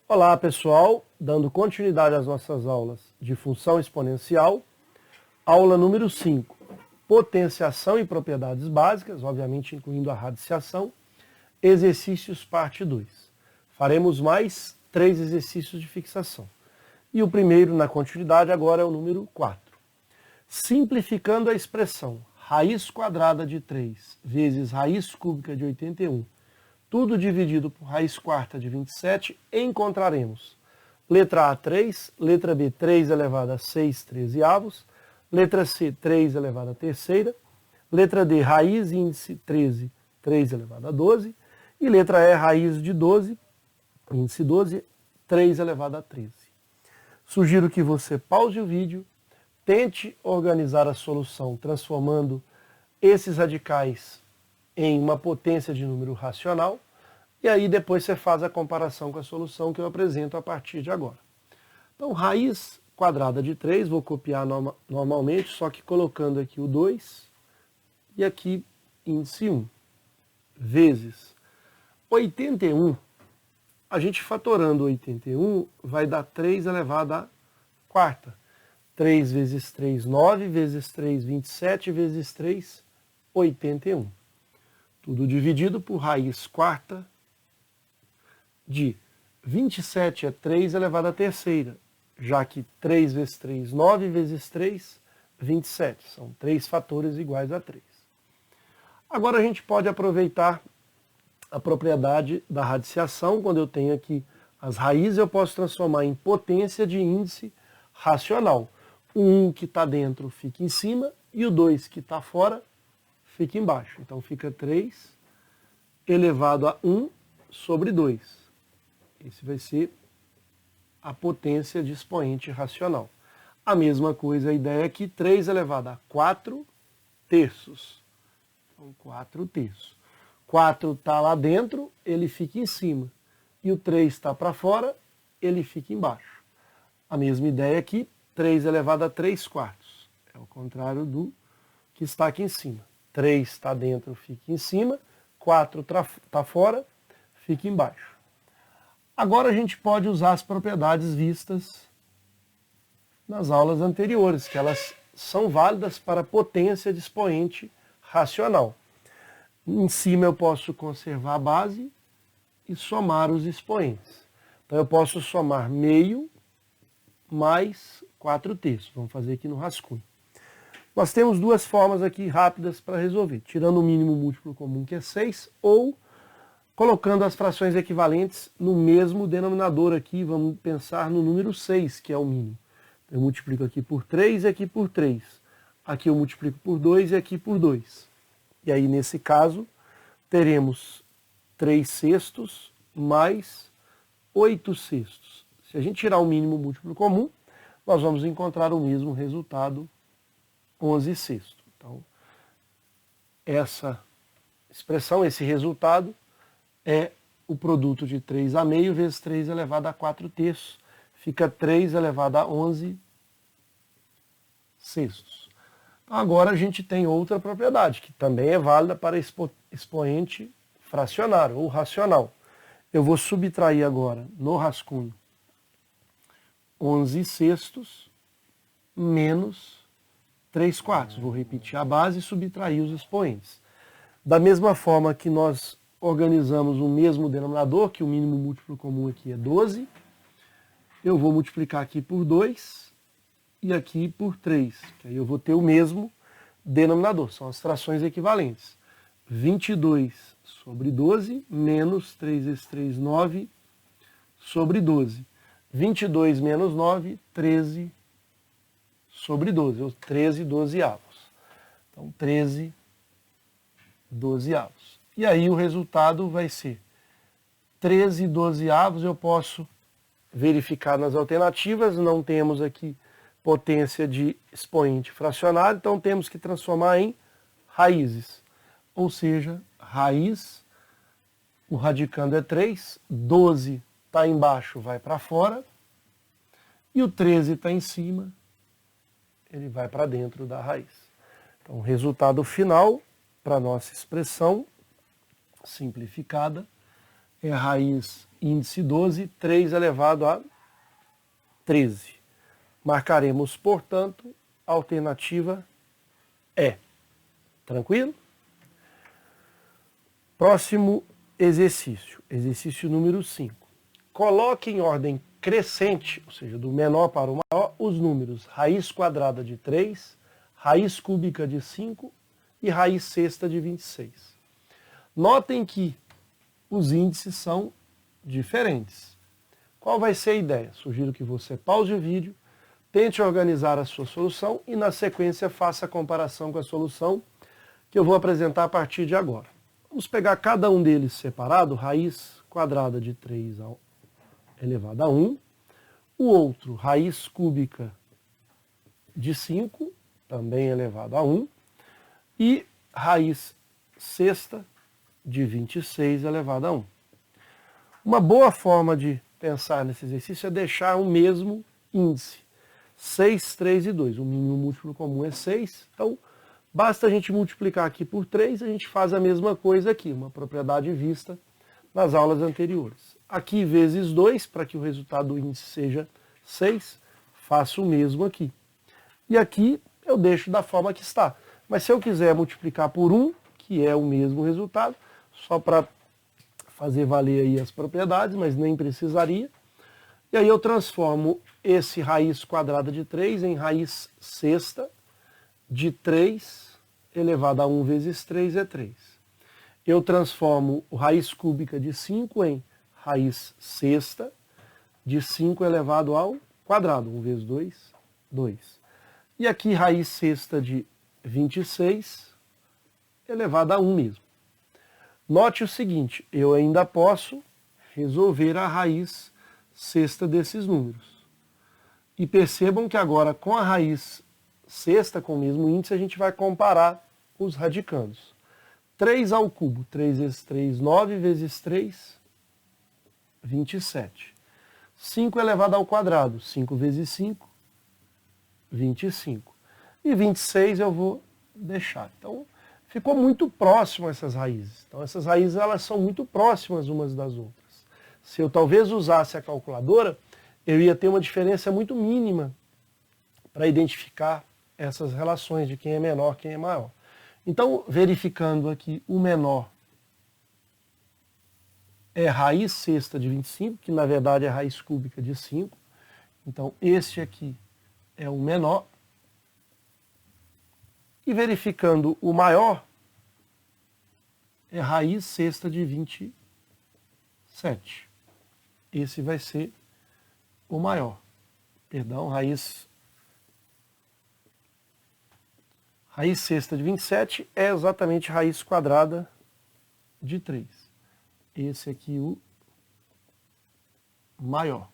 Olá pessoal, dando continuidade às nossas aulas de função exponencial, aula número 5, potenciação e propriedades básicas, obviamente incluindo a radiciação, exercícios parte 2. Faremos mais 3 exercícios de fixação. E o primeiro na continuidade agora é o número 4. Simplificando a expressão raiz quadrada de 3 vezes raiz cúbica de 81, tudo dividido por raiz quarta de 27, encontraremos letra A, 3, letra B, 3 elevado a 6 13avos, letra C, 3 elevado a terceira, letra D, raiz índice 13, 3 elevado a 12, e letra E, raiz de 12, índice 12, 3 elevado a 13. Sugiro que você pause o vídeo, tente organizar a solução transformando esses radicais em uma potência de número racional, e aí depois você faz a comparação com a solução que eu apresento a partir de agora. Então, raiz quadrada de 3, vou copiar normalmente, só que colocando aqui o 2 e aqui índice 1, vezes 81, a gente fatorando 81 vai dar 3 elevado à quarta. 3 vezes 3, 9, vezes 3, 27, vezes 3, 81. Tudo dividido por raiz quarta de 27 é 3 elevado à terceira, já que 3 vezes 3, 9 vezes 3, 27. São 3 fatores iguais a 3. Agora a gente pode aproveitar a propriedade da radiciação. Quando eu tenho aqui as raízes, eu posso transformar em potência de índice racional. O 1 que está dentro fica em cima e o 2 que está fora fica embaixo. Então fica 3 elevado a 1 sobre 2. Esse vai ser a potência de expoente racional. A mesma coisa, a ideia é que 3 elevado a 4 terços. Então 4 terços. 4 está lá dentro, ele fica em cima. E o 3 está para fora, ele fica embaixo. A mesma ideia aqui, 3 elevado a 3 quartos. É o contrário do que está aqui em cima. 3 está dentro, fica em cima. 4 está fora, fica embaixo. Agora a gente pode usar as propriedades vistas nas aulas anteriores, que elas são válidas para potência de expoente racional. Em cima eu posso conservar a base e somar os expoentes. Então eu posso somar meio mais 4 terços. Vamos fazer aqui no rascunho. Nós temos duas formas aqui rápidas para resolver, tirando o mínimo múltiplo comum, que é 6, ou colocando as frações equivalentes no mesmo denominador aqui. Vamos pensar no número 6, que é o mínimo. Eu multiplico aqui por 3 e aqui por 3. Aqui eu multiplico por 2 e aqui por 2. E aí, nesse caso, teremos 3 sextos mais 8 sextos. Se a gente tirar o mínimo múltiplo comum, nós vamos encontrar o mesmo resultado, 11 sextos. Então, essa expressão, esse resultado, é o produto de 3 a meio vezes 3 elevado a 4 terços. Fica 3 elevado a 11 sextos. Então, agora a gente tem outra propriedade, que também é válida para expoente fracionário ou racional. Eu vou subtrair agora no rascunho 11 sextos menos 3 quartos. Vou repetir a base e subtrair os expoentes. Da mesma forma que nós organizamos o mesmo denominador, que o mínimo múltiplo comum aqui é 12, eu vou multiplicar aqui por 2 e aqui por 3, que aí eu vou ter o mesmo denominador, são as frações equivalentes. 22 sobre 12 menos 3 vezes 3, 9 sobre 12. 22 menos 9, 13 sobre 12, ou 13 dozeavos. Então 13 dozeavos. E aí o resultado vai ser 13 dozeavos. Eu posso verificar nas alternativas, não temos aqui potência de expoente fracionário, então temos que transformar em raízes. Ou seja, raiz, o radicando é 3, 12 está embaixo, vai para fora, e o 13 está em cima, ele vai para dentro da raiz. Então o resultado final para a nossa expressão simplificada é a raiz índice 12, 3 elevado a 13. Marcaremos, portanto, a alternativa E. Tranquilo? Próximo exercício, exercício número 5. Coloque em ordem crescente, ou seja, do menor para o maior, os números raiz quadrada de 3, raiz cúbica de 5 e raiz sexta de 26. Notem que os índices são diferentes. Qual vai ser a ideia? Sugiro que você pause o vídeo, tente organizar a sua solução e na sequência faça a comparação com a solução que eu vou apresentar a partir de agora. Vamos pegar cada um deles separado, raiz quadrada de 3 elevado a 1, o outro raiz cúbica de 5, também elevado a 1, e raiz sexta de 26 elevado a 1. Uma boa forma de pensar nesse exercício é deixar o mesmo índice, 6, 3 e 2. O mínimo múltiplo comum é 6, então basta a gente multiplicar aqui por 3, a gente faz a mesma coisa aqui, uma propriedade vista nas aulas anteriores. Aqui vezes 2, para que o resultado do índice seja 6, faço o mesmo aqui. E aqui eu deixo da forma que está. Mas se eu quiser multiplicar por 1, que é o mesmo resultado, só para fazer valer aí as propriedades, mas nem precisaria. E aí eu transformo esse raiz quadrada de 3 em raiz sexta de 3 elevado a 1 vezes 3 é 3. Eu transformo o raiz cúbica de 5 em raiz sexta de 5 elevado ao quadrado. 1 vezes 2, 2. E aqui raiz sexta de 26 elevado a 1 mesmo. Note o seguinte, eu ainda posso resolver a raiz sexta desses números. E percebam que agora com a raiz sexta, com o mesmo índice, a gente vai comparar os radicandos. 3 ao cubo, 3 vezes 3, 9 vezes 3, 27. 5 elevado ao quadrado, 5 vezes 5, 25. E 26 eu vou deixar. Então, ficou muito próximo essas raízes. Então, essas raízes elas são muito próximas umas das outras. Se eu talvez usasse a calculadora, eu ia ter uma diferença muito mínima para identificar essas relações de quem é menor, quem é maior. Então, verificando aqui, o menor é raiz sexta de 25, que na verdade é raiz cúbica de 5. Então, este aqui é o menor. E verificando o maior, é raiz sexta de 27. Esse vai ser o maior. Perdão, raiz sexta de 27 é exatamente raiz quadrada de 3. Esse aqui o maior.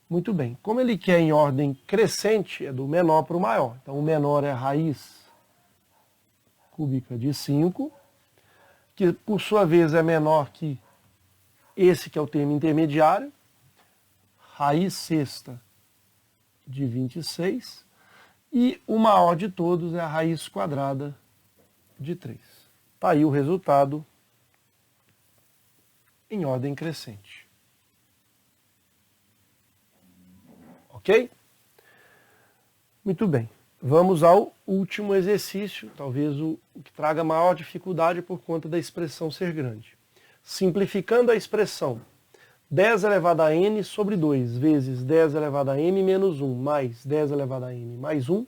Muito bem. Como ele quer em ordem crescente, é do menor para o maior. Então o menor é a raiz cúbica de 5, que por sua vez é menor que esse que é o termo intermediário, raiz sexta de 26, e o maior de todos é a raiz quadrada de 3. Está aí o resultado em ordem crescente. Ok? Muito bem. Vamos ao último exercício, talvez o que traga maior dificuldade por conta da expressão ser grande. Simplificando a expressão 10 elevado a n sobre 2 vezes 10 elevado a m menos 1 mais 10 elevado a n mais 1,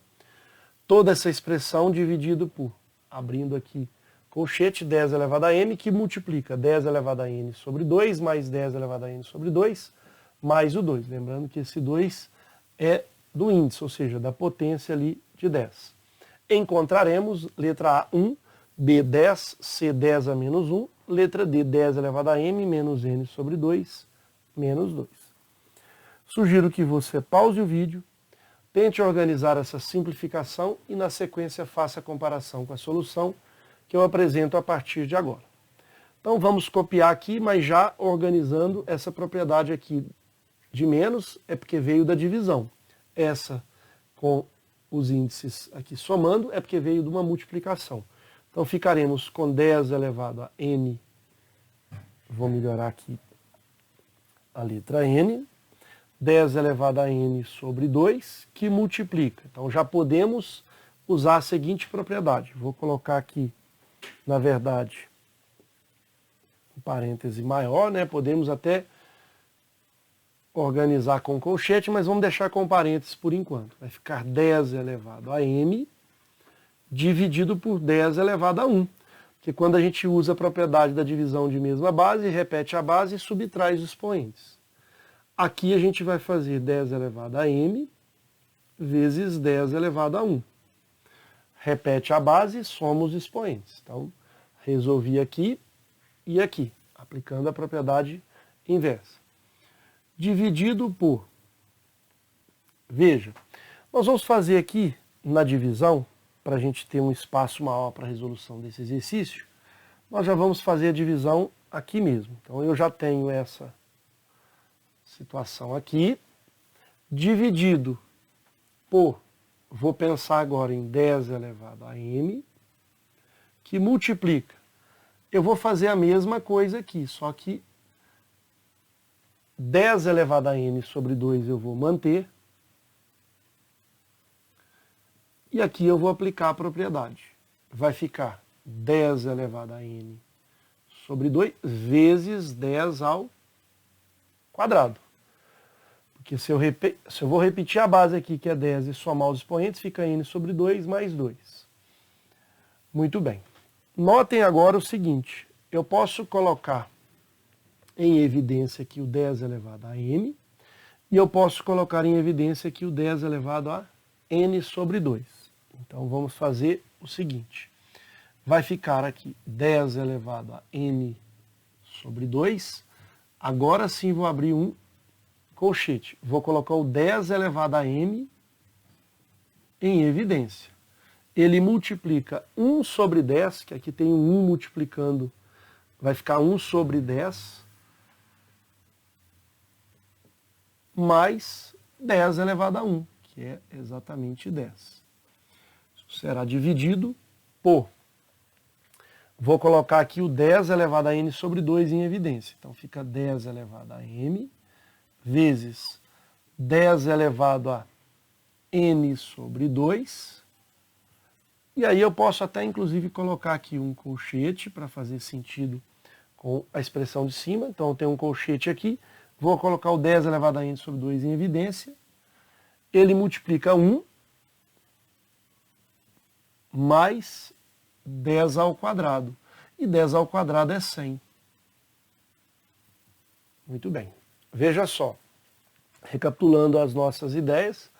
toda essa expressão dividido por, abrindo aqui colchete, 10 elevado a m, que multiplica 10 elevado a n sobre 2 mais 10 elevado a n sobre 2, mais o 2. Lembrando que esse 2 é do índice, ou seja, da potência ali de 10. Encontraremos letra A, 1, B, 10, C, 10 a menos 1, letra D, 10 elevado a m menos n sobre 2, menos 2. Sugiro que você pause o vídeo, tente organizar essa simplificação e na sequência faça a comparação com a solução que eu apresento a partir de agora. Então vamos copiar aqui, mas já organizando essa propriedade aqui de menos, é porque veio da divisão. Essa com os índices aqui somando, é porque veio de uma multiplicação. Então ficaremos com 10 elevado a n, vou melhorar aqui a letra N, 10 elevado a N sobre 2, que multiplica. Então já podemos usar a seguinte propriedade. Vou colocar aqui, na verdade, um parêntese maior, né? Podemos até organizar com colchete, mas vamos deixar com parênteses por enquanto. Vai ficar 10 elevado a N dividido por 10 elevado a 1. Porque quando a gente usa a propriedade da divisão de mesma base, repete a base e subtrai os expoentes. Aqui a gente vai fazer 10 elevado a m vezes 10 elevado a 1. Repete a base, soma os expoentes. Então, resolvi aqui e aqui, aplicando a propriedade inversa. Dividido por... Veja, nós vamos fazer aqui na divisão, para a gente ter um espaço maior para a resolução desse exercício, nós já vamos fazer a divisão aqui mesmo. Então eu já tenho essa situação aqui, dividido por, vou pensar agora em 10 elevado a m, que multiplica. Eu vou fazer a mesma coisa aqui, só que 10 elevado a n sobre 2 eu vou manter, e aqui eu vou aplicar a propriedade. Vai ficar 10 elevado a n sobre 2 vezes 10 ao quadrado. Porque se eu vou repetir a base aqui, que é 10, e somar os expoentes, fica n sobre 2 mais 2. Muito bem. Notem agora o seguinte, eu posso colocar em evidência aqui o 10 elevado a n, e eu posso colocar em evidência aqui o 10 elevado a n sobre 2. Então vamos fazer o seguinte, vai ficar aqui 10 elevado a n sobre 2, agora sim vou abrir um colchete, vou colocar o 10 elevado a m em evidência. Ele multiplica 1 sobre 10, que aqui tem um 1 multiplicando, vai ficar 1 sobre 10, mais 10 elevado a 1, que é exatamente 10. Será dividido por, vou colocar aqui o 10 elevado a n sobre 2 em evidência. Então fica 10 elevado a m vezes 10 elevado a n sobre 2. E aí eu posso até inclusive colocar aqui um colchete para fazer sentido com a expressão de cima. Então eu tenho um colchete aqui, vou colocar o 10 elevado a n sobre 2 em evidência. Ele multiplica 1 mais 10 ao quadrado. E 10 ao quadrado é 100. Muito bem. Veja só. Recapitulando as nossas ideias.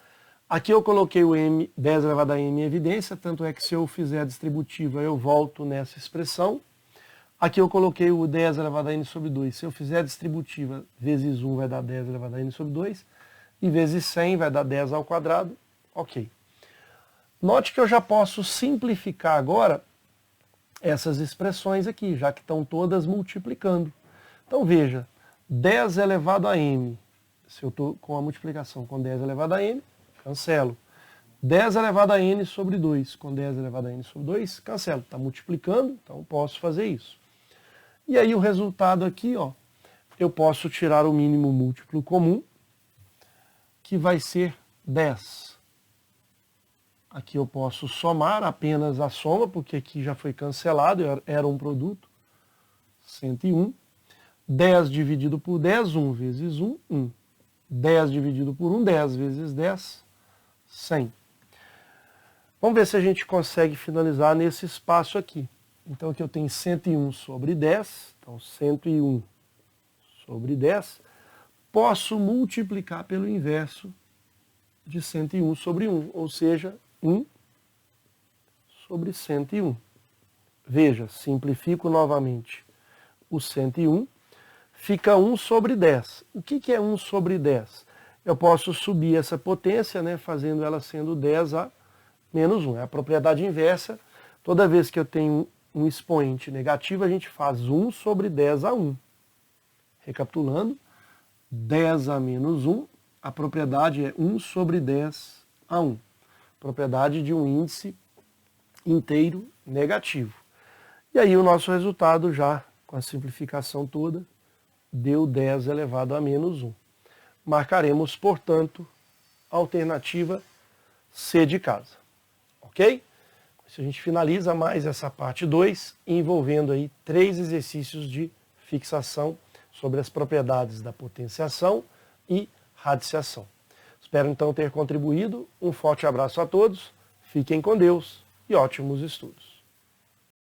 Aqui eu coloquei o m, 10 elevado a m em evidência, tanto é que se eu fizer a distributiva eu volto nessa expressão. Aqui eu coloquei o 10 elevado a n sobre 2. Se eu fizer a distributiva vezes 1 vai dar 10 elevado a n sobre 2. E vezes 100 vai dar 10 ao quadrado. Ok. Note que eu já posso simplificar agora essas expressões aqui, já que estão todas multiplicando. Então veja, 10 elevado a m, se eu estou com a multiplicação com 10 elevado a m, cancelo. 10 elevado a n sobre 2 com 10 elevado a n sobre 2, cancelo. Está multiplicando, então posso fazer isso. E aí o resultado aqui, ó, eu posso tirar o mínimo múltiplo comum, que vai ser 10. Aqui eu posso somar apenas a soma, porque aqui já foi cancelado, era um produto. 101. 10 dividido por 10, 1 vezes 1, 1. 10 dividido por 1, 10 vezes 10, 100. Vamos ver se a gente consegue finalizar nesse espaço aqui. Então aqui eu tenho 101 sobre 10, então 101 sobre 10. Posso multiplicar pelo inverso de 101 sobre 1, ou seja, 1 sobre 101. Veja, simplifico novamente o 101, fica 1 sobre 10. O que é 1 sobre 10? Eu posso subir essa potência, né, fazendo ela sendo 10 a menos 1. É a propriedade inversa. Toda vez que eu tenho um expoente negativo, a gente faz 1 sobre 10 a 1. Recapitulando, 10 a menos 1, a propriedade é 1 sobre 10 a 1. Propriedade de um índice inteiro negativo. E aí o nosso resultado já, com a simplificação toda, deu 10 elevado a menos 1. Marcaremos, portanto, a alternativa C de casa. Ok? A gente finaliza mais essa parte 2, envolvendo aí 3 exercícios de fixação sobre as propriedades da potenciação e radiciação. Espero então ter contribuído. Um forte abraço a todos, fiquem com Deus e ótimos estudos.